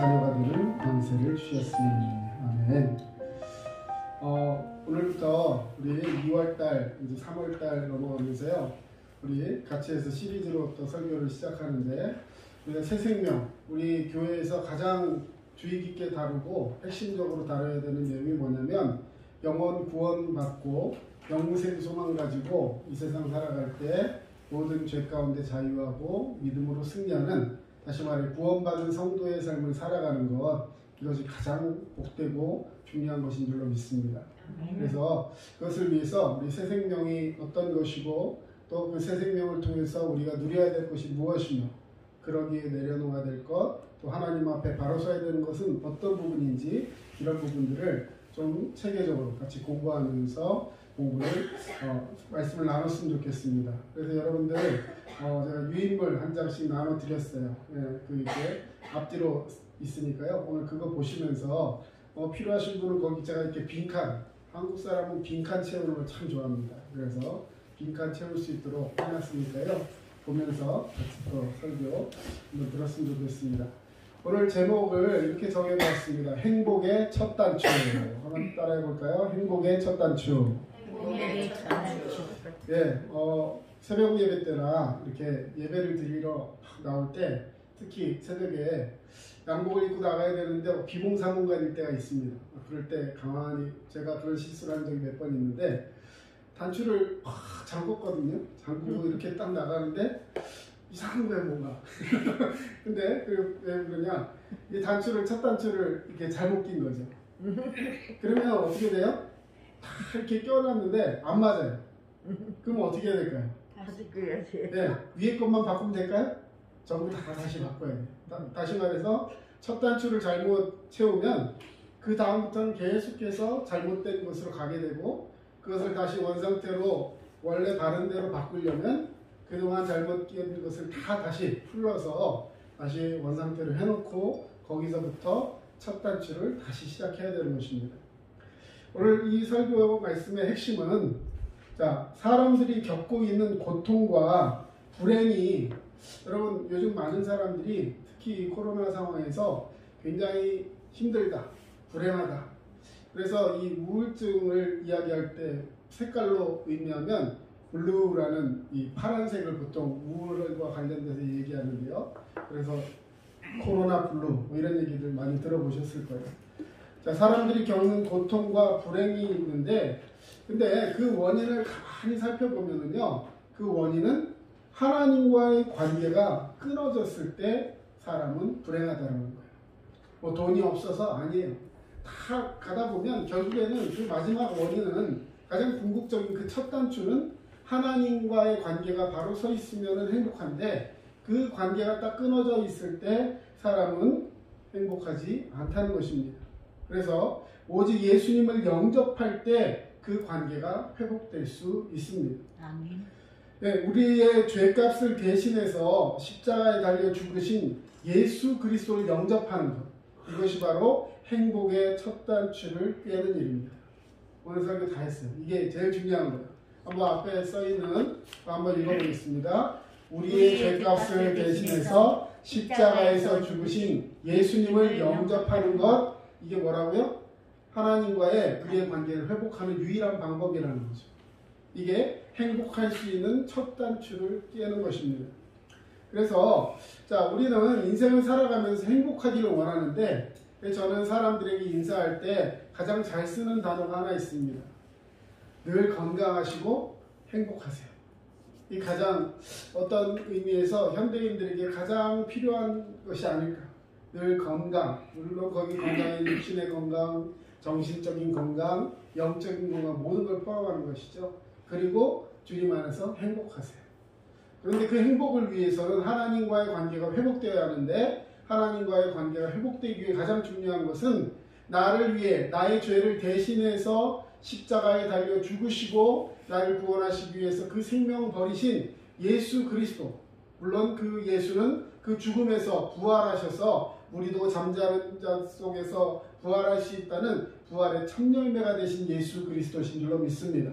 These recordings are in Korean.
자녀가 되는 권세를 주셨으니. 아멘. 오늘부터 우리 2월달, 이제 3월달 넘어가면서요, 우리 같이 해서 시리즈로 또 설교를 시작하는데, 우리가 새 생명, 우리 교회에서 가장 주의 깊게 다루고 핵심적으로 다뤄야 되는 내용이 뭐냐면, 영혼 구원 받고 영생 소망 가지고 이 세상 살아갈 때 모든 죄 가운데 자유하고 믿음으로 승리하는, 다시 말해 구원받은 성도의 삶을 살아가는 것, 이것이 가장 복되고 중요한 것인 줄로 믿습니다. 그래서 그것을 위해서 우리 새 생명이 어떤 것이고 또 그 새 생명을 통해서 우리가 누려야 될 것이 무엇이며, 그러기에 내려놓아야 될 것, 또 하나님 앞에 바로 서야 되는 것은 어떤 부분인지, 이런 부분들을 좀 체계적으로 같이 공부하면서 말씀을 나눴으면 좋겠습니다. 그래서 여러분들 제가 유인물 한 장씩 나눠 드렸어요. 그 이렇게 앞뒤로 있으니까요. 오늘 그거 보시면서 필요하신 분은 거기 제가 이렇게 빈칸, 한국 사람은 빈칸 채우는 걸 참 좋아합니다. 그래서 빈칸 채울 수 있도록 해놨으니까요. 보면서 같이 또 설교 한번 들었으면 좋겠습니다. 오늘 제목을 이렇게 정해봤습니다. 행복의 첫 단추. 한번 따라해볼까요? 행복의 첫 단추. 예, 새벽 예배 때나 이렇게 예배를 드리러 나올 때, 특히 새벽에 양복을 입고 나가야 되는데 비몽사몽간일 때가 있습니다. 그럴 때 가만히, 제가 그런 실수를 한 적이 몇 번 있는데, 단추를 잠궜거든요. 잠그고 이렇게 딱 나가는데 이상한 거야 뭔가. 근데 왜 그러냐, 이 단추를, 첫 단추를 이렇게 잘못 낀 거죠. 그러면 어떻게 돼요? 다 이렇게 껴놨는데 안 맞아요. 그럼 어떻게 해야 될까요? 다시 껴야지. 네, 위에 것만 바꾸면 될까요? 전부 다 다시 바꿔야 돼요. 다시 말해서 첫 단추를 잘못 채우면 그 다음부터는 계속해서 잘못된 것으로 가게 되고, 그것을 다시 원상태로 원래 바른 대로 바꾸려면 그동안 잘못 끼어든 것을 다 다시 풀러서 다시 원상태로 해놓고 거기서부터 첫 단추를 다시 시작해야 되는 것입니다. 오늘 이 설교 말씀의 핵심은, 자, 사람들이 겪고 있는 고통과 불행이, 여러분 요즘 많은 사람들이 특히 코로나 상황에서 굉장히 힘들다, 불행하다. 그래서 이 우울증을 이야기할 때 색깔로 의미하면 블루라는 이 파란색을 보통 우울과 관련돼서 얘기하는데요. 그래서 코로나 블루 뭐 이런 얘기들 많이 들어보셨을 거예요. 자, 사람들이 겪는 고통과 불행이 있는데, 근데 그 원인을 가만히 살펴보면은요, 그 원인은 하나님과의 관계가 끊어졌을 때 사람은 불행하다는 거예요. 뭐 돈이 없어서 아니에요. 다 가다 보면 결국에는 그 마지막 원인은, 가장 궁극적인 그 첫 단추는 하나님과의 관계가 바로 서 있으면 행복한데, 그 관계가 딱 끊어져 있을 때 사람은 행복하지 않다는 것입니다. 그래서 오직 예수님을 영접할 때 그 관계가 회복될 수 있습니다. 아멘. 네, 우리의 죄값을 대신해서 십자가에 달려 죽으신 예수 그리스도를 영접하는 것, 이것이 바로 행복의 첫 단추를 꿰는 일입니다. 오늘 설교 다 했어요. 이게 제일 중요한 거예요. 한번 앞에 써있는 한번 읽어보겠습니다. 우리의 죄값을 대신해서 십자가에서 죽으신 예수님을 영접하는 것, 이게 뭐라고요? 하나님과의 우리의 관계를 회복하는 유일한 방법이라는 거죠. 이게 행복할 수 있는 첫 단추를 꿰는 것입니다. 그래서 자, 우리는 인생을 살아가면서 행복하기를 원하는데, 저는 사람들에게 인사할 때 가장 잘 쓰는 단어가 하나 있습니다. 늘 건강하시고 행복하세요. 이 가장 어떤 의미에서 현대인들에게 가장 필요한 것이 아닐까. 늘 건강, 물론 거기 건강에 육신의 건강, 정신적인 건강, 영적인 건강, 모든 걸 포함하는 것이죠. 그리고 주님 안에서 행복하세요. 그런데 그 행복을 위해서는 하나님과의 관계가 회복되어야 하는데, 하나님과의 관계가 회복되기 위해 가장 중요한 것은 나를 위해 나의 죄를 대신해서 십자가에 달려 죽으시고 나를 구원하시기 위해서 그 생명을 버리신 예수 그리스도, 물론 그 예수는 그 죽음에서 부활하셔서 우리도 잠자는 자 속에서 부활할 수 있다는 부활의 첫 열매가 되신 예수 그리스도신 줄로 믿습니다.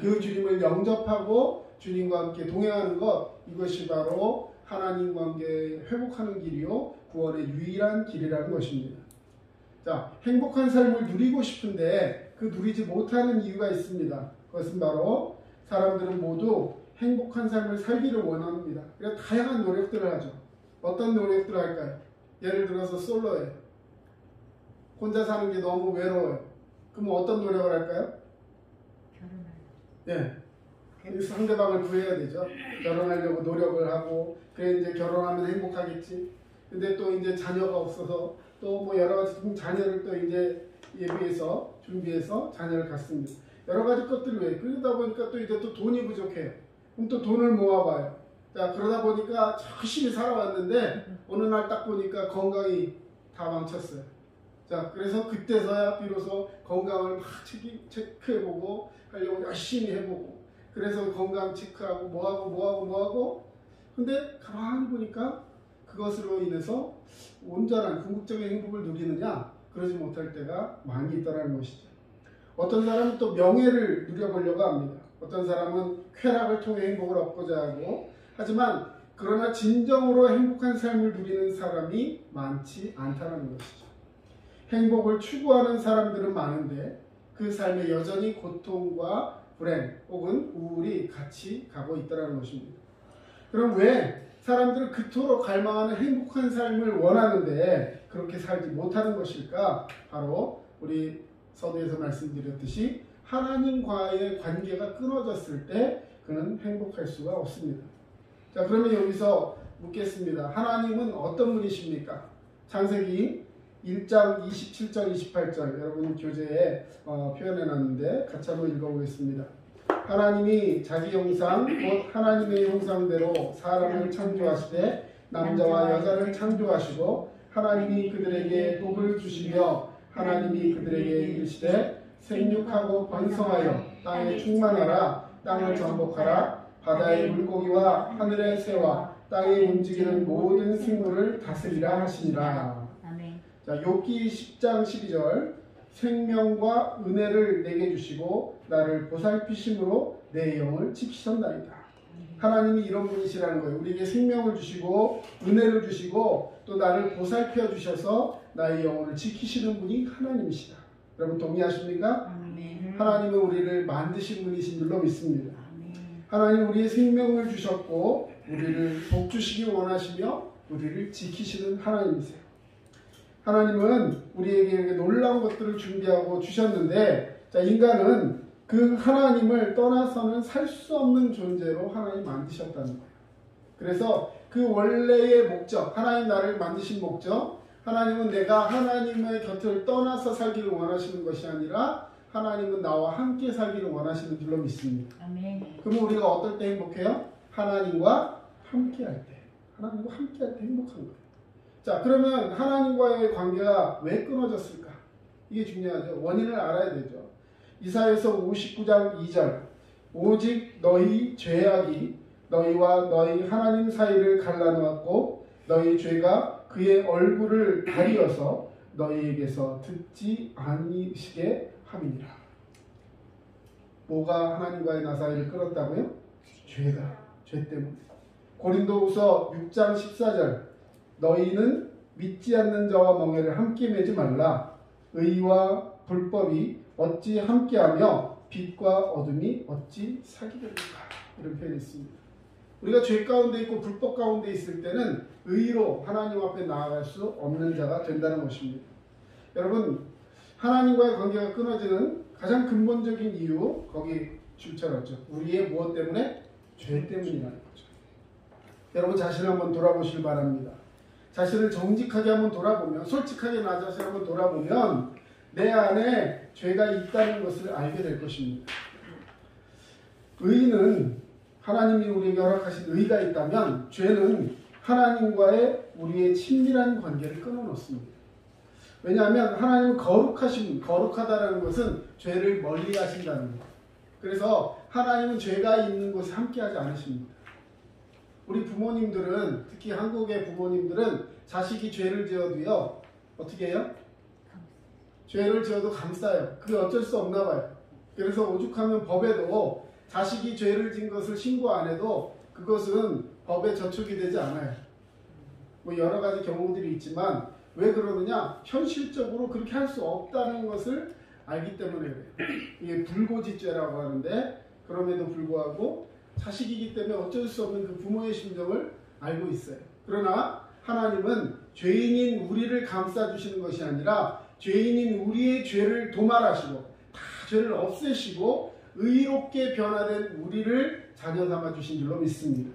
그 주님을 영접하고 주님과 함께 동행하는 것, 이것이 바로 하나님 관계 회복하는 길이요, 구원의 유일한 길이라는 것입니다. 자, 행복한 삶을 누리고 싶은데 그 누리지 못하는 이유가 있습니다. 그것은 바로 사람들은 모두 행복한 삶을 살기를 원합니다. 그래서 다양한 노력들을 하죠. 어떤 노력들을 할까요? 예를 들어서 솔로예요. 혼자 사는 게 너무 외로워요. 그럼 어떤 노력을 할까요? 결혼하려고. 예. 상대방을 구해야 되죠. 결혼하려고 노력을 하고, 그래 이제 결혼하면 행복하겠지. 근데 또 이제 자녀가 없어서 또 뭐 여러 가지 자녀를 또 이제 예비해서 준비해서 자녀를 갖습니다. 여러 가지 것들을 왜 그러다 보니까 또 이제 또 돈이 부족해요. 그럼 또 돈을 모아봐요. 자, 그러다 보니까 열심히 살아왔는데 어느 날 딱 보니까 건강이 다 망쳤어요. 자, 그래서 그때서야 비로소 건강을 막 체크해보고 하려고 열심히 해보고, 그래서 건강 체크하고 뭐하고 근데 가만히 보니까 그것으로 인해서 온전한 궁극적인 행복을 누리느냐, 그러지 못할 때가 많이 있다는 것이죠. 어떤 사람은 또 명예를 누려보려고 합니다. 어떤 사람은 쾌락을 통해 행복을 얻고자 하고, 하지만 그러나 진정으로 행복한 삶을 누리는 사람이 많지 않다는 것이죠. 행복을 추구하는 사람들은 많은데 그 삶에 여전히 고통과 불행 혹은 우울이 같이 가고 있다는 것입니다. 그럼 왜 사람들은 그토록 갈망하는 행복한 삶을 원하는데 그렇게 살지 못하는 것일까? 바로 우리 서두에서 말씀드렸듯이 하나님과의 관계가 끊어졌을 때 그는 행복할 수가 없습니다. 자, 그러면 여기서 묻겠습니다. 하나님은 어떤 분이십니까? 창세기 1장 27절 28절 여러분 교재에 표현해놨는데 같이 한번 읽어보겠습니다. 하나님이 자기 형상 곧 하나님의 형상대로 사람을 창조하시되 남자와 여자를 창조하시고 하나님이 그들에게 복을 주시며 하나님이 그들에게 이르시되 생육하고 번성하여 땅에 충만하라. 땅을 정복하라. 바다의 물고기와 하늘의 새와 땅에 움직이는 모든 생물을 다스리라 하시니라. 아멘. 자, 욥기 10장 12절 생명과 은혜를 내게 주시고 나를 보살피심으로 내 영을 지키셨나이다. 하나님이 이런 분이시라는 거예요. 우리에게 생명을 주시고 은혜를 주시고 또 나를 보살펴 주셔서 나의 영혼을 지키시는 분이 하나님이시다. 여러분 동의하십니까? 아멘. 하나님은 우리를 만드신 분이신 줄로 믿습니다. 아멘. 하나님 우리의 생명을 주셨고 우리를 복주시기 원하시며 우리를 지키시는 하나님이세요. 하나님은 우리에게 놀라운 것들을 준비하고 주셨는데, 자, 인간은 그 하나님을 떠나서는 살 수 없는 존재로 하나님 만드셨다는 거예요. 그래서 그 원래의 목적, 하나님 나를 만드신 목적, 하나님은 내가 하나님의 곁을 떠나서 살기를 원하시는 것이 아니라 하나님은 나와 함께 살기를 원하시는 줄로 믿습니다. 아멘. 그럼 우리가 어떨 때 행복해요? 하나님과 함께 할 때. 하나님과 함께 할 때 행복한 거예요. 자, 그러면 하나님과의 관계가 왜 끊어졌을까? 이게 중요하죠. 원인을 알아야 되죠. 이사야서 59장 2절 오직 너희 죄악이 너희와 너희 하나님 사이를 갈라놓았고 너희 죄가 그의 얼굴을 가리어서 너희에게서 듣지 아니시게 함이니라. 뭐가 하나님과의 나 사이를 끊었다고요? 죄가. 죄 때문에. 고린도후서 6장 14절 너희는 믿지 않는 자와 멍에를 함께 매지 말라. 의와 불법이 어찌 함께하며 빛과 어둠이 어찌 사귀겠는가. 이런 표현이 있습니다. 우리가 죄 가운데 있고 불법 가운데 있을 때는 의로 하나님 앞에 나아갈 수 없는 자가 된다는 것입니다. 여러분 하나님과의 관계가 끊어지는 가장 근본적인 이유 거기 줄쳐놨죠. 우리의 무엇 때문에? 죄 때문이라는 거죠. 여러분 자신을 한번 돌아보시길 바랍니다. 자신을 정직하게 한번 돌아보면, 솔직하게 나 자신을 한번 돌아보면 내 안에 죄가 있다는 것을 알게 될 것입니다. 의는 하나님이 우리에게 허락하신 의가 있다면 죄는 하나님과의 우리의 친밀한 관계를 끊어놓습니다. 왜냐하면 하나님은 거룩하신, 거룩하다라는 것은 죄를 멀리 하신다는 거예요. 그래서 하나님은 죄가 있는 곳에 함께하지 않으십니다. 우리 부모님들은, 특히 한국의 부모님들은 자식이 죄를 지어도요 어떻게 해요? 죄를 지어도 감싸요. 그게 어쩔 수 없나 봐요. 그래서 오죽하면 법에도 자식이 죄를 진 것을 신고 안 해도 그것은 법에 저촉이 되지 않아요. 뭐 여러 가지 경우들이 있지만 왜 그러느냐? 현실적으로 그렇게 할 수 없다는 것을 알기 때문에 그래요. 이게 불고지죄라고 하는데 그럼에도 불구하고 자식이기 때문에 어쩔 수 없는 그 부모의 심정을 알고 있어요. 그러나 하나님은 죄인인 우리를 감싸주시는 것이 아니라 죄인인 우리의 죄를 도말하시고 다 죄를 없애시고 의롭게 변화된 우리를 자녀 삼아 주신 줄로 믿습니다.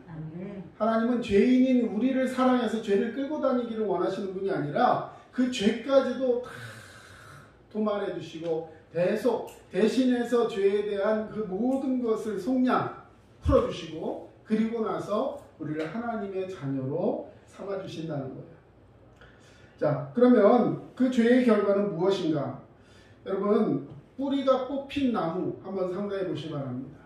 하나님은 죄인인 우리를 사랑해서 죄를 끌고 다니기를 원하시는 분이 아니라 그 죄까지도 다 도말해 주시고 대신해서 죄에 대한 그 모든 것을 속량 풀어주시고 그리고 나서 우리를 하나님의 자녀로 삼아주신다는 거예요. 자, 그러면 그 죄의 결과는 무엇인가? 여러분, 뿌리가 뽑힌 나무 한번 상상해 보시기 바랍니다.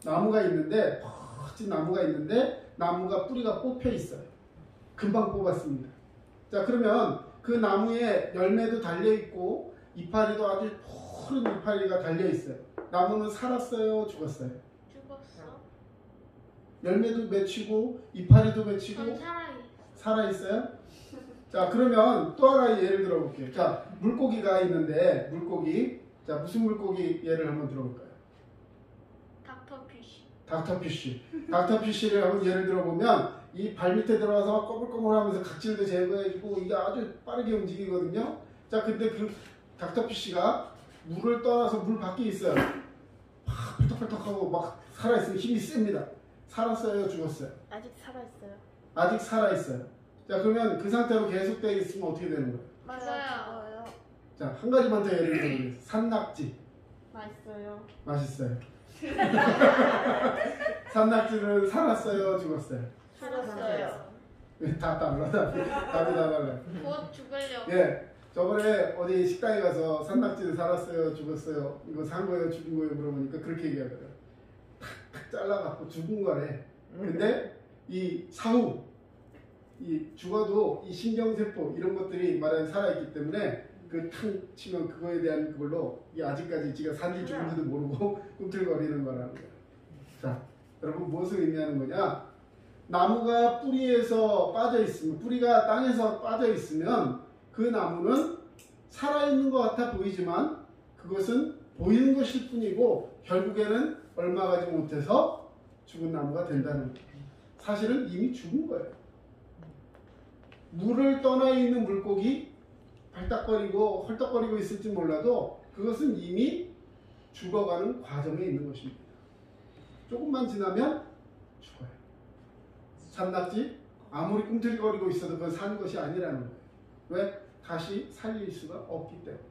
나무가 있는데, 멋진 나무가 있는데 나무가 뿌리가 뽑혀 있어요. 금방 뽑았습니다. 자, 그러면 그 나무에 열매도 달려있고 이파리도 아주 푸른 이파리가 달려있어요. 나무는 살았어요? 죽었어요? 죽었어. 열매도 맺히고 이파리도 맺히고 전 살아있어요? 자, 그러면 또 하나 예를 들어볼게요. 자, 물고기가 있는데 물고기, 자, 무슨 물고기 예를 한번 들어볼까요? 닥터피쉬. 닥터피쉬. 닥터피쉬를 한번 예를 들어보면 이 발밑에 들어가서 꼬불꼬불하면서 각질도 제거해주고 이게 아주 빠르게 움직이거든요. 자, 근데 그 닥터피쉬가 물을 떠나서 물 밖에 있어요. 막 펄떡펄떡하고 막 살아있으면 힘이 셉니다. 살았어요? 죽었어요? 아직 살아있어요. 아직 살아있어요. 자, 그러면 그 상태로 계속되어 있으면 어떻게 되는 거예요? 맞아요. 자, 한 가지만 더 예를 들어보겠습니다. 산낙지. 맛있어요. 맛있어요. 산낙지는 살았어요? 죽었어요? 살았어요. 다 달라. 답이 다 달라요. 곧 죽으려고. 예. 저번에 어디 식당에 가서 산낙지는 살았어요? 죽었어요? 이거 산 거예요? 죽은 거예요? 물어보니까 그렇게 얘기하더라고요. 탁탁 잘라갖고 죽은 거래. 근데 이 사후, 이 죽어도 이 신경세포 이런 것들이 말하자면 살아있기 때문에 그 탕 치면 그거에 대한 그걸로 이 아직까지 지가 산지 죽은지도 모르고 꿈틀거리는 거라는 거예요. 자, 여러분 무엇을 의미하는 거냐? 나무가 뿌리에서 빠져 있으면, 뿌리가 땅에서 빠져 있으면 그 나무는 살아있는 것 같아 보이지만 그것은 보이는 것일 뿐이고 결국에는 얼마 가지 못해서 죽은 나무가 된다는 거예요. 사실은 이미 죽은 거예요. 물을 떠나 있는 물고기 발딱거리고 헐떡거리고 있을지 몰라도 그것은 이미 죽어가는 과정에 있는 것입니다. 조금만 지나면 죽어요. 산낙지 아무리 꿈틀거리고 있어도 그건 산 것이 아니라는 거예요. 왜? 다시 살릴 수가 없기 때문에.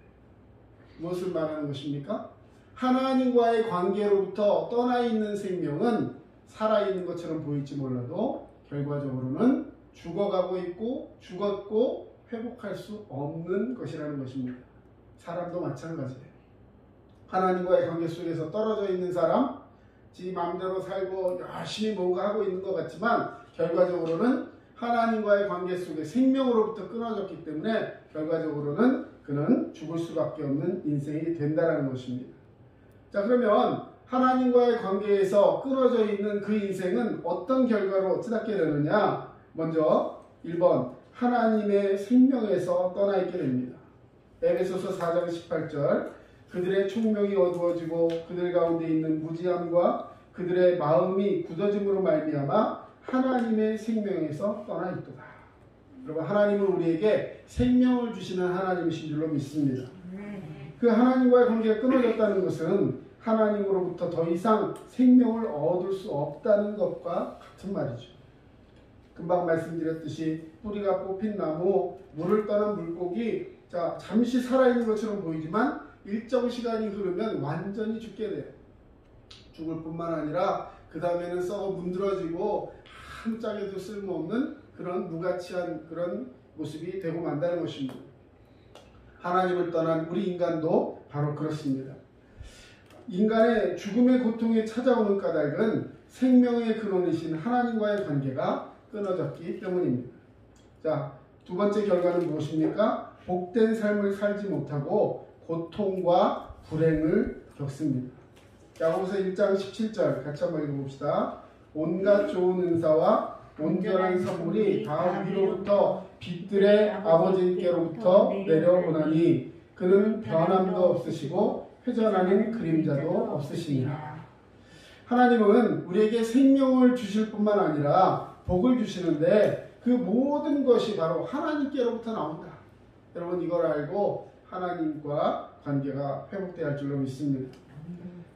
무엇을 말하는 것입니까? 하나님과의 관계로부터 떠나 있는 생명은 살아있는 것처럼 보일지 몰라도 결과적으로는 죽어가고 있고 죽었고 회복할 수 없는 것이라는 것입니다. 사람도 마찬가지예요. 하나님과의 관계 속에서 떨어져 있는 사람, 지 마음대로 살고 열심히 뭔가 하고 있는 것 같지만 결과적으로는 하나님과의 관계 속에 생명으로부터 끊어졌기 때문에 결과적으로는 그는 죽을 수밖에 없는 인생이 된다는 것입니다. 자, 그러면 하나님과의 관계에서 끊어져 있는 그 인생은 어떤 결과로 치닫게 되느냐? 먼저 1번 하나님의 생명에서 떠나 있게 됩니다. 에베소서 4장 18절 그들의 총명이 어두워지고 그들 가운데 있는 무지함과 그들의 마음이 굳어짐으로 말미암아 하나님의 생명에서 떠나 있도다. 여러분, 하나님은 우리에게 생명을 주시는 하나님이신 줄로 믿습니다. 그 하나님과의 관계가 끊어졌다는 것은 하나님으로부터 더 이상 생명을 얻을 수 없다는 것과 같은 말이죠. 금방 말씀드렸듯이 뿌리가 뽑힌 나무, 물을 떠난 물고기, 자, 잠시 살아있는 것처럼 보이지만 일정 시간이 흐르면 완전히 죽게 돼요. 죽을 뿐만 아니라 그 다음에는 썩어 문드러지고 한 짝에도 쓸모없는 그런 무가치한 그런 모습이 되고 만다는 것입니다. 하나님을 떠난 우리 인간도 바로 그렇습니다. 인간의 죽음의 고통에 찾아오는 까닭은 생명의 근원이신 하나님과의 관계가 끊어졌기 때문입니다. 자, 두 번째 결과는 무엇입니까? 복된 삶을 살지 못하고 고통과 불행을 겪습니다. 야고보서 1장 17절 같이 한번 읽어봅시다. 온갖 좋은 은사와 온전한 선물이 다 위로부터 빛들의 아버지께로부터 내려오나니 그는 변함도 없으시고 회전하는 그림자도 없으시니라. 하나님은 우리에게 생명을 주실 뿐만 아니라 복을 주시는데 그 모든 것이 바로 하나님께로부터 나온다. 여러분 이걸 알고 하나님과 관계가 회복되어야 할 줄로 믿습니다.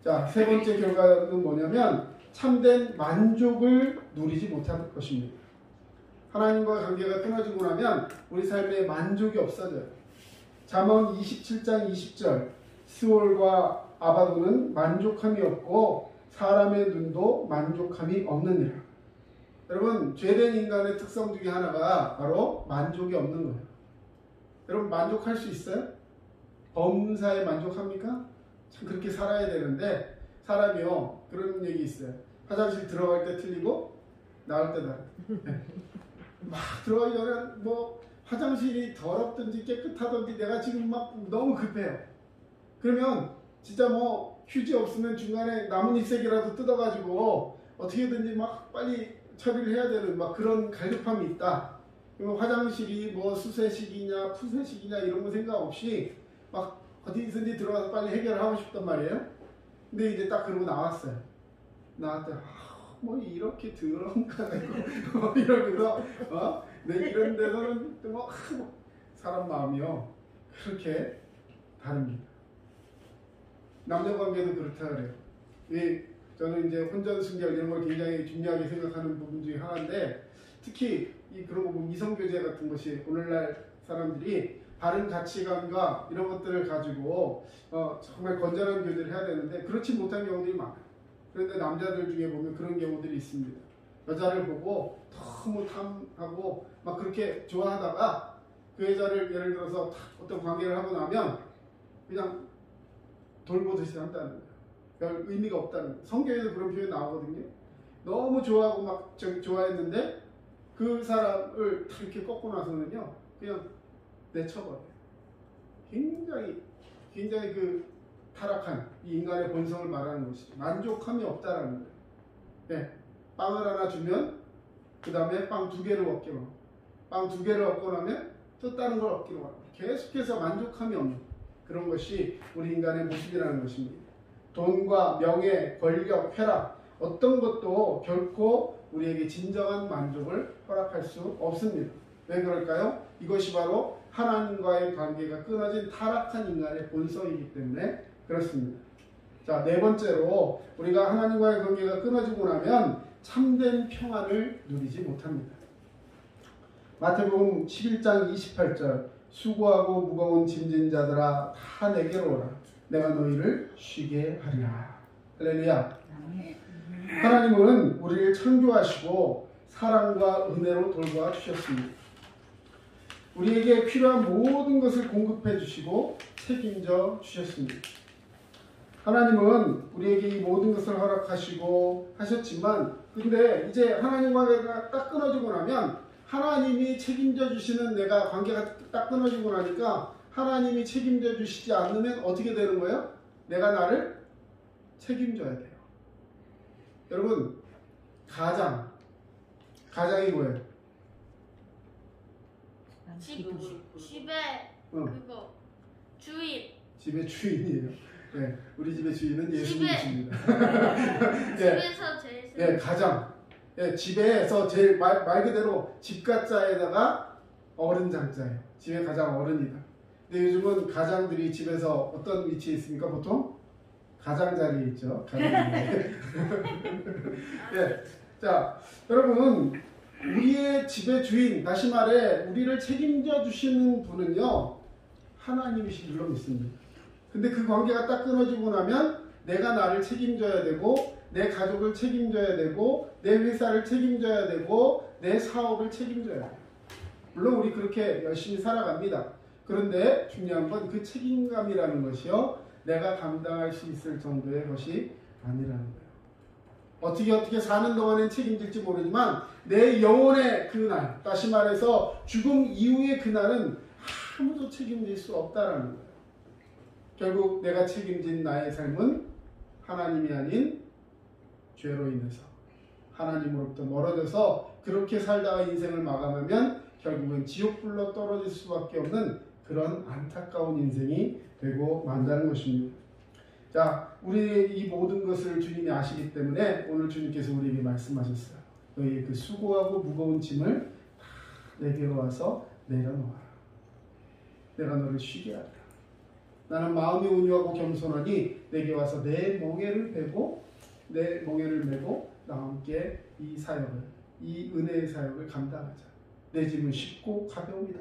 자, 세 번째 결과는 뭐냐면 참된 만족을 누리지 못할 것입니다. 하나님과 관계가 끊어지고 나면 우리 삶에 만족이 없어져요. 잠언 27장 20절 스올과 아바도는 만족함이 없고 사람의 눈도 만족함이 없느니라. 여러분 죄된 인간의 특성 중에 하나가 바로 만족이 없는 거예요. 여러분 만족할 수 있어요? 범사에 만족합니까? 참 그렇게 살아야 되는데 사람이요 그런 얘기 있어요. 화장실 들어갈 때 틀리고 나올 때 다르다. 막 들어가기 전에 뭐 화장실이 더럽든지 깨끗하든지 내가 지금 막 너무 급해요. 그러면 진짜 뭐 휴지 없으면 중간에 나뭇잎새기라도 뜯어가지고 어떻게든지 막 빨리 처리를 해야 되는 막 그런 갈급함이 있다. 그러면 화장실이 뭐 수세식이냐 푸세식이냐 이런 거 생각 없이 막 어디든지 들어가서 빨리 해결하고 싶단 말이에요. 근데 이제 딱 그러고 나왔어요. 나한테 뭐 이렇게 더러운 거고 이러면서 내 이런 데서는 뭐 사람 마음이요 그렇게 다릅니다. 남녀 관계도 그렇다 그래요. 저는 이제 혼전 순결 이런 걸 굉장히 중요하게 생각하는 부분 중에 하나인데 특히 그런 거 보면 이성교제 같은 것이 오늘날 사람들이 바른 가치관과 이런 것들을 가지고 정말 건전한 교제를 해야 되는데 그렇지 못한 경우들이 많아요. 그런데 남자들 중에 보면 그런 경우들이 있습니다. 여자를 보고 너무 탐하고 막 그렇게 좋아하다가 그 여자를 예를 들어서 어떤 관계를 하고 나면 그냥 돌보듯이 한다는 거예요. 별 의미가 없다는 거예요. 성경에도 그런 표현이 나오거든요. 너무 좋아하고 막 좋아했는데 그 사람을 이렇게 꺾고 나서는요 그냥 내쳐버려요. 굉장히 그 타락한 이 인간의 본성을 말하는 것이죠. 만족함이 없다라는 거예요. 네, 빵을 하나 주면 그 다음에 빵 2개를 얻기로 하고 빵 2개를 얻고 나면 또 다른 걸 얻기로 하고 계속해서 만족함이 없는 그런 것이 우리 인간의 모습이라는 것입니다. 돈과 명예, 권력, 쾌락 어떤 것도 결코 우리에게 진정한 만족을 허락할 수 없습니다. 왜 그럴까요? 이것이 바로 하나님과의 관계가 끊어진 타락한 인간의 본성이기 때문에 그렇습니다. 자, 네 번째로 우리가 하나님과의 관계가 끊어지고 나면 참된 평안을 누리지 못합니다. 마태복음 11장 28절 수고하고 무거운 짐진 자들아 다 내게로 오라 내가 너희를 쉬게 하리라. 할렐루야. 하나님은 우리를 창조하시고 사랑과 은혜로 돌보아 주셨습니다. 우리에게 필요한 모든 것을 공급해 주시고 책임져 주셨습니다. 하나님은 우리에게 이 모든 것을 허락하시고 하셨지만 근데 이제 하나님과 딱 끊어지고 나면 하나님이 책임져 주시는 내가 관계가 딱 끊어지고 나니까 하나님이 책임져 주시지 않으면 어떻게 되는 거예요? 내가 나를 책임져야 돼요. 여러분 가장이 뭐예요? 집에 그거 주인. 집의 주인이에요. 네, 우리 집의 주인은 예수님이십니다. 집에서 제일 네, 가장. 네, 집에서 제일 말 그대로 집가자에다가 어른 장자예요. 집의 가장 어른이다. 근데 요즘은 가장들이 집에서 어떤 위치에 있습니까? 보통 가장 자리에 있죠. 가장 자리에. 네, 자, 여러분. 우리의 집의 주인, 다시 말해 우리를 책임져 주시는 분은요 하나님이신 줄로 믿습니다. 근데 그 관계가 딱 끊어지고 나면 내가 나를 책임져야 되고 내 가족을 책임져야 되고 내 회사를 책임져야 되고 내 사업을 책임져야 돼요. 물론 우리 그렇게 열심히 살아갑니다. 그런데 중요한 건 그 책임감이라는 것이요 내가 감당할 수 있을 정도의 것이 아니라는 거예요. 어떻게 사는 동안엔 책임질지 모르지만 내 영혼의 그날, 다시 말해서 죽음 이후의 그날은 아무도 책임질 수 없다라는 거예요. 결국 내가 책임진 나의 삶은 하나님이 아닌 죄로 인해서 하나님으로부터 멀어져서 그렇게 살다가 인생을 마감하면 결국은 지옥불로 떨어질 수밖에 없는 그런 안타까운 인생이 되고 만다는 것입니다. 자, 우리 이 모든 것을 주님이 아시기 때문에 오늘 주님께서 우리에게 말씀하셨어요. 너희의 그 수고하고 무거운 짐을 다 내게로 와서 내려놓아라. 내가 너를 쉬게 하리라. 나는 마음이 온유하고 겸손하니 내게 와서 내 멍에를 베고 내 멍에를 메고 나와 함께 이 사역을, 이 은혜의 사역을 감당하자. 내 짐은 쉽고 가벼움이다.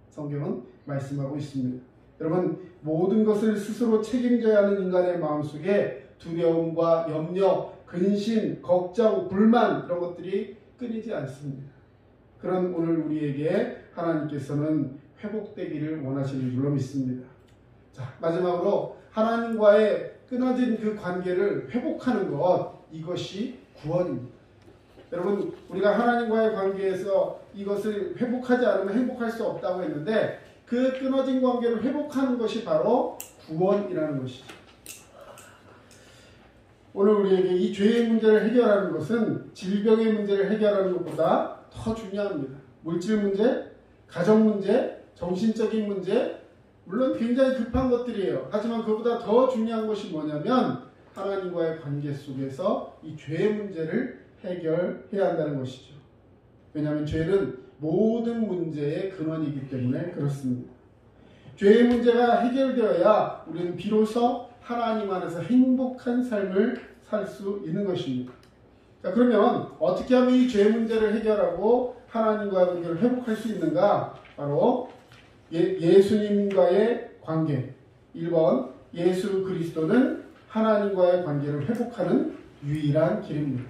성경은 말씀하고 있습니다. 여러분, 모든 것을 스스로 책임져야 하는 인간의 마음속에 두려움과 염려, 근심, 걱정, 불만 이런 것들이 끊이지 않습니다. 그런 오늘 우리에게 하나님께서는 회복되기를 원하시는 줄로 믿습니다. 자, 마지막으로 하나님과의 끊어진 그 관계를 회복하는 것, 이것이 구원입니다. 여러분, 우리가 하나님과의 관계에서 이것을 회복하지 않으면 행복할 수 없다고 했는데 그 끊어진 관계를 회복하는 것이 바로 구원이라는 것이죠. 오늘 우리에게 이 죄의 문제를 해결하는 것은 질병의 문제를 해결하는 것보다 더 중요합니다. 물질 문제, 가정 문제, 정신적인 문제, 물론 굉장히 급한 것들이에요. 하지만 그보다 더 중요한 것이 뭐냐면 하나님과의 관계 속에서 이 죄의 문제를 해결해야 한다는 것이죠. 왜냐하면 죄는 모든 문제의 근원이기 때문에 그렇습니다. 죄의 문제가 해결되어야 우리는 비로소 하나님 안에서 행복한 삶을 살 수 있는 것입니다. 자, 그러면 어떻게 하면 이 죄 문제를 해결하고 하나님과의 관계를 회복할 수 있는가? 바로 예수님과의 관계. 1번, 예수 그리스도는 하나님과의 관계를 회복하는 유일한 길입니다.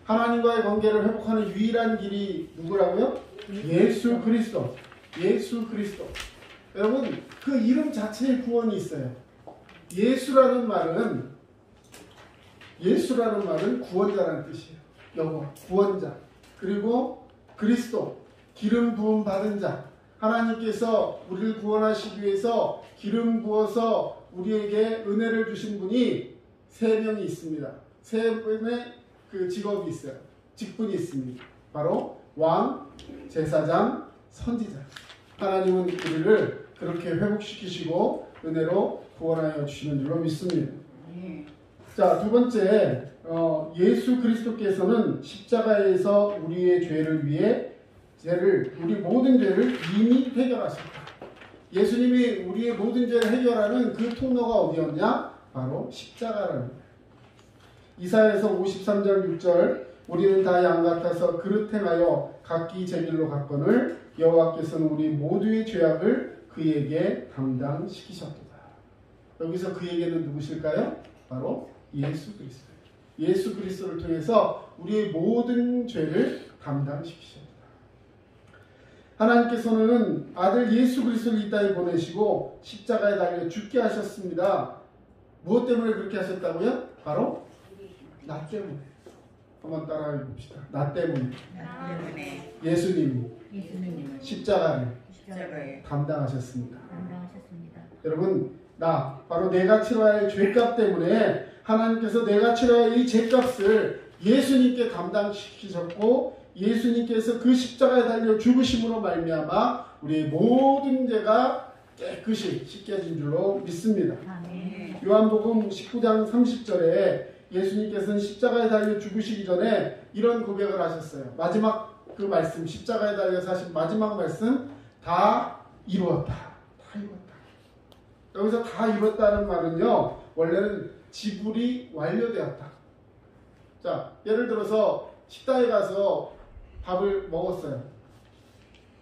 하나님과의 관계를 회복하는 유일한 길이 누구라고요? 예수 그리스도. 예수 그리스도. 여러분, 그 이름 자체에 구원이 있어요. 예수라는 말은 구원자라는 뜻이에요. 영어, 구원자. 그리고 그리스도, 기름 부음 받은 자. 하나님께서 우리를 구원하시기 위해서 기름 부어서 우리에게 은혜를 주신 분이 세 명이 있습니다. 세 분의 그 직업이 있어요. 직분이 있습니다. 바로 왕, 제사장, 선지자. 하나님은 우리를 그렇게 회복시키시고 은혜로 구원하여 주시는 줄로 믿습니다. 자, 두 번째, 예수 그리스도께서는 십자가에서 우리의 죄를 위해 우리 모든 죄를 이미 해결하셨다. 예수님이 우리의 모든 죄를 해결하는 그 통로가 어디였냐? 바로 십자가라는 거예요. 이사야에서 53장 6절, 우리는 다 양 같아서 그릇 행하여 각기 제 길로 갔거늘 여호와께서는 우리 모두의 죄악을 그에게 담당시키셨도다. 여기서 그에게는 누구실까요? 바로 예수 그리스도. 예수 그리스도를 통해서 우리의 모든 죄를 담당시키셨다. 하나님께서는 아들 예수 그리스도를 이 땅에 보내시고 십자가에 달려 죽게 하셨습니다. 무엇 때문에 그렇게 하셨다고요? 바로 나 때문에. 한번 따라해 봅시다. 나 때문에. 예수님이 십자가를 담당하셨습니다. 여러분, 바로 내가 치러야 할 죄값 때문에 하나님께서 내가 치러야 할 이 죄값을 예수님께 감당시키셨고 예수님께서 그 십자가에 달려 죽으심으로 말미암아 우리의 모든 죄가 깨끗이 씻겨진 줄로 믿습니다. 요한복음 19장 30절에 예수님께서는 십자가에 달려 죽으시기 전에 이런 고백을 하셨어요. 마지막 그 말씀, 십자가에 달려서 하신 마지막 말씀, 다 이루었다. 다 이루었다. 여기서 다 이루었다는 말은요, 원래는 지불이 완료되었다. 자, 예를 들어서 식당에 가서 밥을 먹었어요.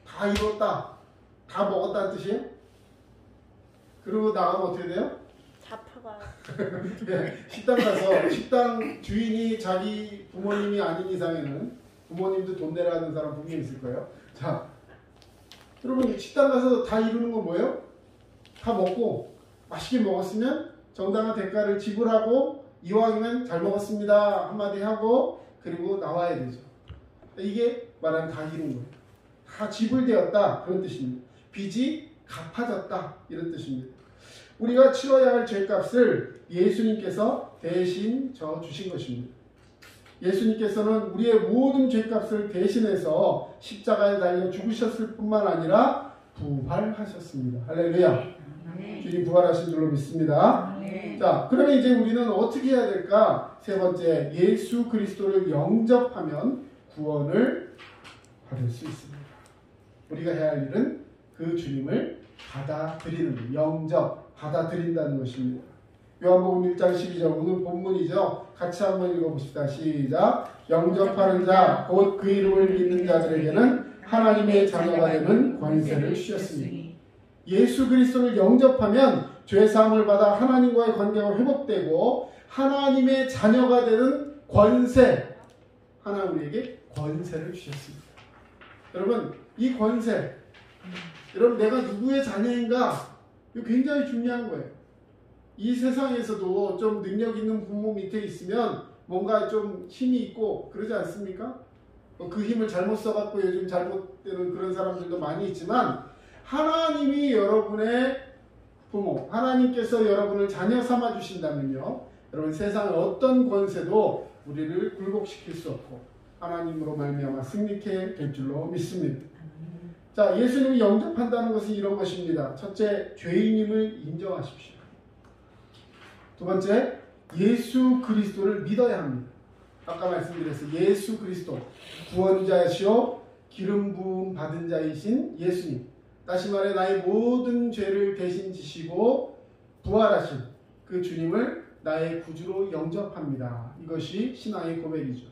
다 이뤘다. 다 먹었다는 뜻이에요? 그리고 나가면 어떻게 돼요? 잡혀가요. 네, 식당 가서 식당 주인이 자기 부모님이 아닌 이상에는 부모님도 돈 내라는 사람 분명히 있을 거예요. 자, 여러분 식당 가서 다 이루는 건 뭐예요? 다 먹고 맛있게 먹었으면 정당한 대가를 지불하고 이왕이면 잘 먹었습니다 한마디 하고 그리고 나와야 되죠. 이게 말하는 다 이룬 거예요. 다 지불되었다 그런 뜻입니다. 빚이 갚아졌다 이런 뜻입니다. 우리가 치러야 할 죄값을 예수님께서 대신 져 주신 것입니다. 예수님께서는 우리의 모든 죄값을 대신해서 십자가에 달려 죽으셨을 뿐만 아니라 부활하셨습니다. 할렐루야. 주님 부활하신 줄로 믿습니다. 자, 그러면 이제 우리는 어떻게 해야 될까? 세 번째, 예수 그리스도를 영접하면 구원을 받을 수 있습니다. 우리가 해야 할 일은 그 주님을 받아들이는, 영접, 받아들인다는 것입니다. 요한복음 1장 12절, 오늘 본문이죠. 같이 한번 읽어봅시다. 시작. 영접하는 자, 곧 그 이름을 믿는 자들에게는 하나님의 자녀가 되는 권세를 주셨으니. 예수 그리스도를 영접하면 죄사함을 받아 하나님과의 관계가 회복되고 하나님의 자녀가 되는 권세, 하나님 우리에게 권세를 주셨습니다. 여러분, 이 권세, 여러분 내가 누구의 자녀인가? 이거 굉장히 중요한 거예요. 이 세상에서도 좀 능력 있는 부모 밑에 있으면 뭔가 좀 힘이 있고 그러지 않습니까? 그 힘을 잘못 써갖고 요즘 잘못되는 그런 사람들도 많이 있지만, 하나님이 여러분의 부모, 하나님께서 여러분을 자녀 삼아 주신다면요, 여러분 세상의 어떤 권세도 우리를 굴복시킬 수 없고 하나님으로 말미암아 승리케 될 줄로 믿습니다. 자, 예수님을 영접한다는 것은 이런 것입니다. 첫째, 죄인임을 인정하십시오. 두 번째, 예수 그리스도를 믿어야 합니다. 아까 말씀드렸어요. 예수 그리스도, 구원자시오 기름 부음 받은 자이신 예수님, 다시 말해 나의 모든 죄를 대신 지시고 부활하신 그 주님을 나의 구주로 영접합니다. 이것이 신앙의 고백이죠.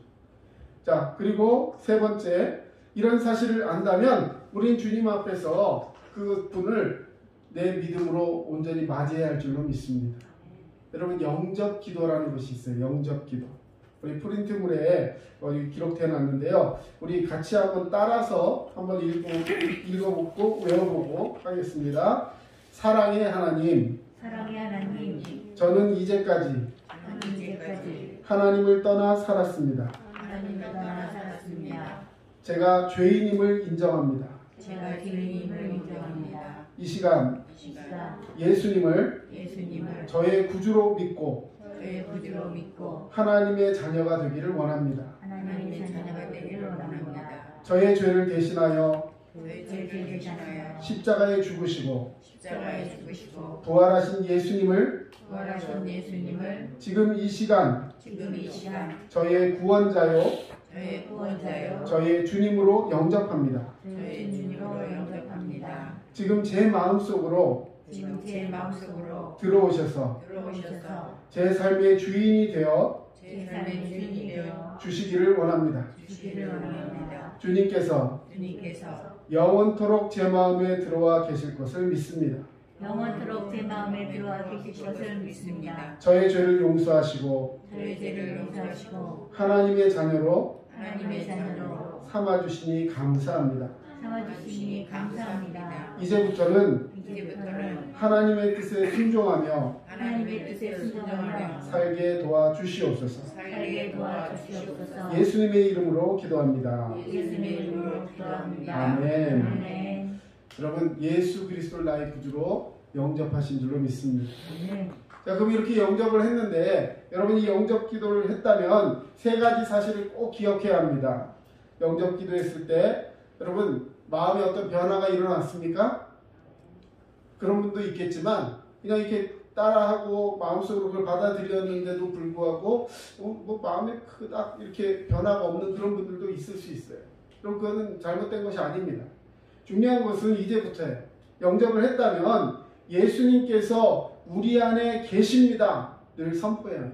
자, 그리고 세 번째, 이런 사실을 안다면 우린 주님 앞에서 그 분을 내 믿음으로 온전히 맞이해야 할 줄로 믿습니다. 여러분, 영접 기도라는 것이 있어요. 영접 기도. 우리 프린트물에 기록되어 놨는데요. 우리 같이 한번 따라서 한번 읽어보고 외워보고 하겠습니다. 사랑의 하나님, 저는 이제까지 하나님을 떠나 살았습니다. 제가 죄인임을 인정합니다. 이 시간 예수님을 저의 구주로 믿고 하나님의 자녀가 되기를 원합니다. 저의 죄를 대신하여 십자가에 죽으시고 부활하신 예수님을 지금 이 시간 저의 구원자요 저의 주님으로 영접합니다. 지금 제 마음속으로 들어오셔서 제 삶의 주인이 되어 주시기를 원합니다. 주님께서 영원토록 제 마음에 들어와 계실 것을 믿습니다. 저의 죄를 용서하시고 하나님의 자녀로 삼아주시니 감사합니다. 이제부터는 하나님의 뜻에 순종하며 살게 도와주시옵소서. 예수님의 이름으로 기도합니다. 아멘. 여러분, 예수 그리스도를 나의 구주로 영접하신 줄로 믿습니다. 자, 그럼 이렇게 영접을 했는데, 여러분이 영접 기도를 했다면 세 가지 사실을 꼭 기억해야 합니다. 영접 기도했을 때 여러분 마음에 어떤 변화가 일어났습니까? 그런 분도 있겠지만 그냥 이렇게 따라하고 마음속으로 그걸 받아들였는데도 불구하고 뭐 마음에 그닥 이렇게 변화가 없는 그런 분들도 있을 수 있어요. 그럼 그거는 잘못된 것이 아닙니다. 중요한 것은 이제부터예요. 영접을 했다면 예수님께서 우리 안에 계십니다 늘 선포해야 해요.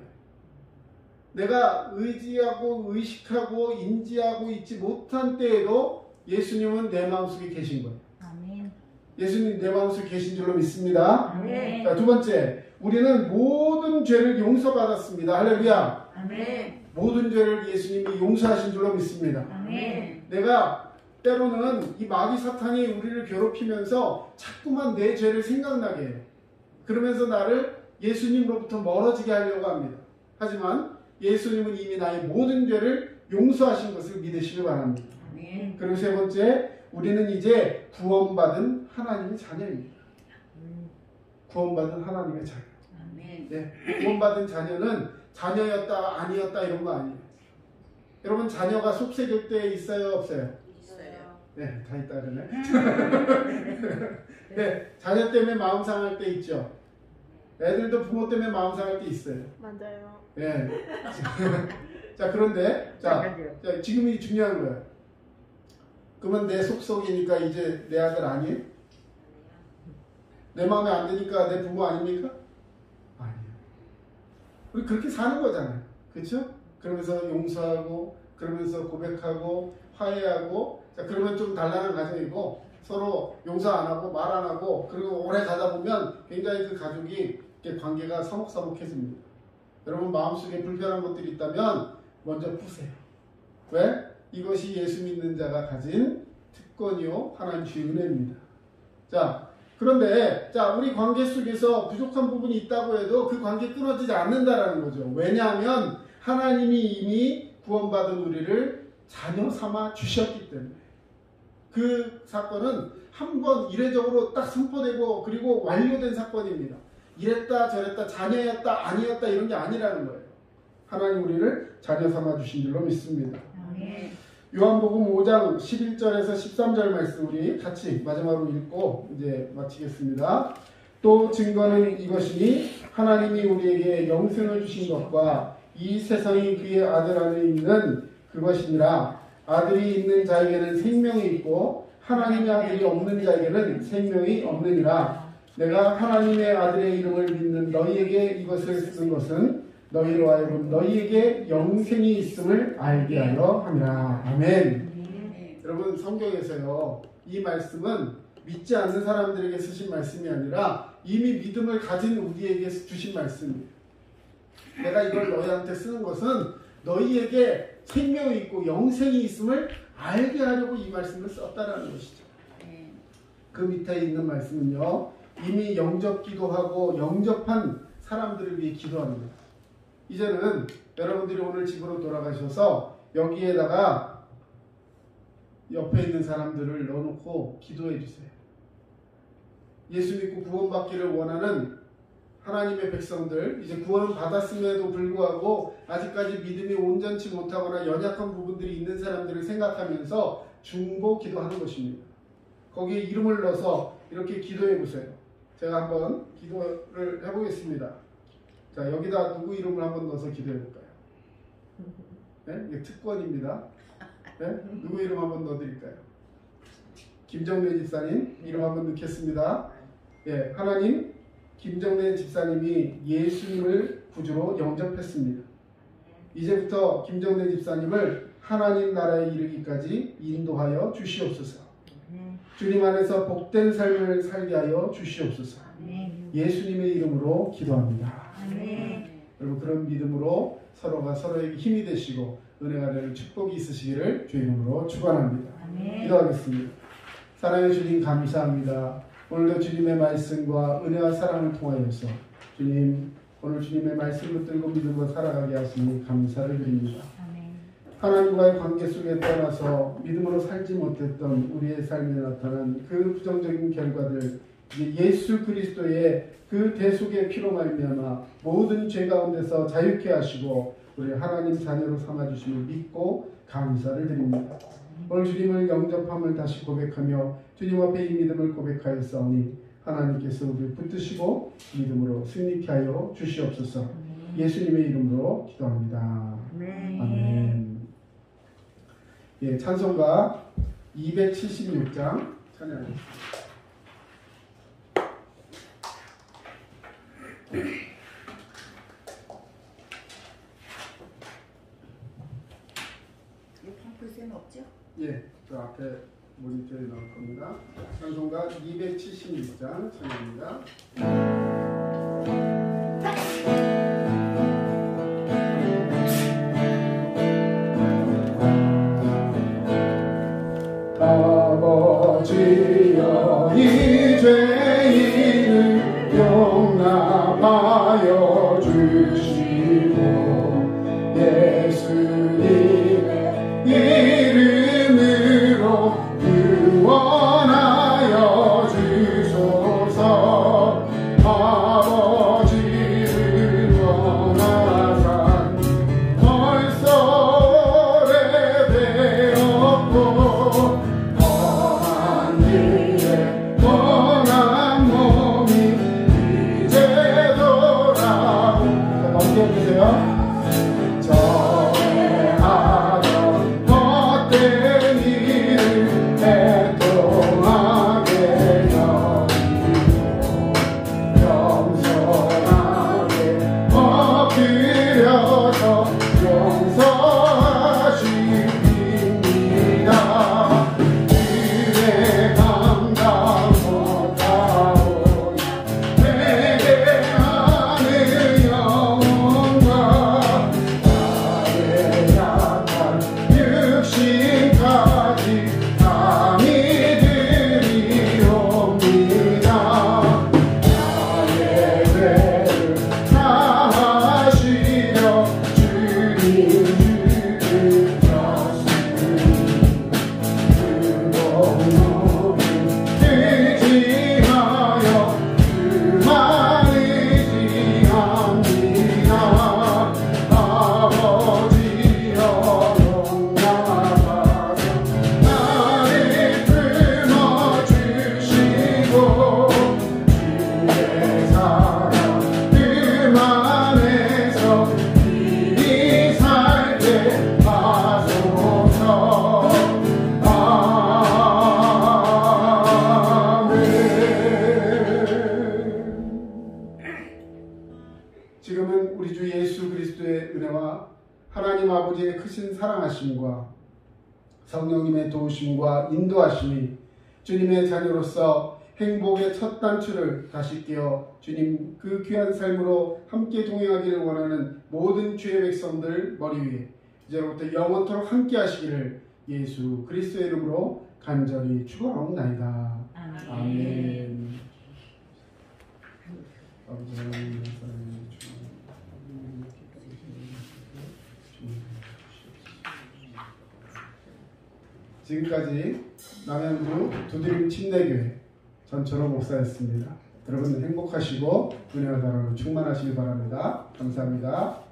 내가 의지하고 의식하고 인지하고 있지 못한 때에도 예수님은 내 마음속에 계신 거예요. 아멘. 예수님 내 마음속에 계신 줄로 믿습니다. 아멘. 자, 두 번째, 우리는 모든 죄를 용서받았습니다. 할렐루야. 아멘. 모든 죄를 예수님이 용서하신 줄로 믿습니다. 아멘. 내가 때로는 이 마귀 사탄이 우리를 괴롭히면서 자꾸만 내 죄를 생각나게 해요. 그러면서 나를 예수님으로부터 멀어지게 하려고 합니다. 하지만 예수님은 이미 나의 모든 죄를 용서하신 것을 믿으시길 바랍니다. 아멘. 그리고 세 번째, 우리는 이제 구원받은 하나님의 자녀입니다. 구원받은 하나님의 자녀. 아멘. 네, 구원받은 자녀는 자녀였다 아니었다 이런 거 아니에요. 여러분 자녀가 속세교 때 있어요 없어요? 있어요. 네, 다 있다 그러네. 네, 자녀 때문에 마음 상할 때 있죠. 애들도 부모 때문에 마음 상할 때 있어요. 맞아요. 네. 자 그런데 자 지금이 중요한 거예요. 그러면 내 속속이니까 이제 내 아들 아니에요? 내 마음에 안 드니까 내 부모 아닙니까? 아니에요. 우리 그렇게 사는 거잖아요. 그렇죠? 그러면서 용서하고 그러면서 고백하고 화해하고 자 그러면 좀 단란한 가정이고 서로 용서 안 하고 말 안 하고 그리고 오래 가다 보면 굉장히 그 가족이 관계가 서먹서먹해집니다. 여러분 마음속에 불편한 것들이 있다면 먼저 푸세요. 왜? 이것이 예수 믿는 자가 가진 특권이요 하나님 주의 은혜입니다. 자 그런데 자 우리 관계 속에서 부족한 부분이 있다고 해도 그 관계 끊어지지 않는다라는 거죠. 왜냐하면 하나님이 이미 구원받은 우리를 자녀 삼아 주셨기 때문에 그 사건은 한 번 이례적으로 딱 선포되고 그리고 완료된 사건입니다. 이랬다 저랬다 자녀였다 아니었다 이런 게 아니라는 거예요. 하나님 우리를 자녀 삼아 주신 줄로 믿습니다. 요한복음 5장 11절에서 13절 말씀 우리 같이 마지막으로 읽고 이제 마치겠습니다. 또 증거는 이것이니 하나님이 우리에게 영생을 주신 것과 이 세상이 그의 아들 안에 있는 그것이니라. 아들이 있는 자에게는 생명이 있고 하나님의 아들이 없는 자에게는 생명이 없느니라. 내가 하나님의 아들의 이름을 믿는 너희에게 이것을 쓰는 것은 너희로 하여금 너희에게 영생이 있음을 알게 하려 함이라. 아멘. 여러분 성경에서요 이 말씀은 믿지 않는 사람들에게 쓰신 말씀이 아니라 이미 믿음을 가진 우리에게 주신 말씀이에요. 내가 이걸 너희한테 쓰는 것은 너희에게 생명이 있고 영생이 있음을 알게 하려고 이 말씀을 썼다라는 것이죠. 그 밑에 있는 말씀은요 이미 영접 기도하고 영접한 사람들을 위해 기도합니다. 이제는 여러분들이 오늘 집으로 돌아가셔서 여기에다가 옆에 있는 사람들을 넣어놓고 기도해 주세요. 예수 믿고 구원받기를 원하는 하나님의 백성들, 이제 구원을 받았음에도 불구하고 아직까지 믿음이 온전치 못하거나 연약한 부분들이 있는 사람들을 생각하면서 중보 기도하는 것입니다. 거기에 이름을 넣어서 이렇게 기도해 보세요. 제가 한번 기도를 해보겠습니다. 자, 여기다 누구 이름을 한번 넣어서 기도해 볼까요? 네? 이게 특권입니다. 네? 누구 이름 한번 넣어드릴까요? 김정래 집사님 이름 한번 넣겠습니다. 예, 하나님, 김정래 집사님이 예수님을 구주로 영접했습니다. 이제부터 김정래 집사님을 하나님 나라에 이르기까지 인도하여 주시옵소서. 주님 안에서 복된 삶을 살게 하여 주시옵소서. 예수님의 이름으로 기도합니다. 여러분 그런 믿음으로 서로가 서로에게 힘이 되시고 은혜가 되는 축복이 있으시기를 주의 이름으로 축원합니다. 기도하겠습니다. 사랑해 주님 감사합니다. 오늘도 주님의 말씀과 은혜와 사랑을 통하여서 주님 오늘 주님의 말씀을 들고 믿음으로 살아가게 하시니 감사를 드립니다. 하나님과의 관계 속에 떠나서 믿음으로 살지 못했던 우리의 삶에 나타난 그 부정적인 결과들 예수 그리스도의 그 대속의 피로 말미암아 모든 죄 가운데서 자유케 하시고 우리 하나님 자녀로 삼아주심을 믿고 감사를 드립니다. 오늘 주님을 영접함을 다시 고백하며 주님 앞에 이 믿음을 고백하였사오니 하나님께서 우리를 붙드시고 믿음으로 승리케 하여 주시옵소서. 예수님의 이름으로 기도합니다. 아멘. 예, 찬송가 276장 찬양하겠습니다. 팜플셋은 없죠? 예, 저 앞에 모니터에 나올 겁니다. 찬송가 276장 찬양입니다. 아버지여 이 죄인을 용납하여 주시고 예수님의 이름으로 구원하여 주소서. 우리 주 예수 그리스도의 은혜와 하나님 아버지의 크신 사랑하심과 성령님의 도우심과 인도하심이 주님의 자녀로서 행복의 첫 단추를 다시 끼어 주님 그 귀한 삶으로 함께 동행하기를 원하는 모든 주의 백성들 머리 위에 이제부터 영원토록 함께 하시기를 예수 그리스도의 이름으로 간절히 축원하옵나이다. 아멘. 아버지 하나님 사랑해 주시옵소서. 지금까지 남양주 두드림 침례교회 전철호 목사였습니다. 여러분 행복하시고 은혜와 사랑으로 충만하시길 바랍니다. 감사합니다.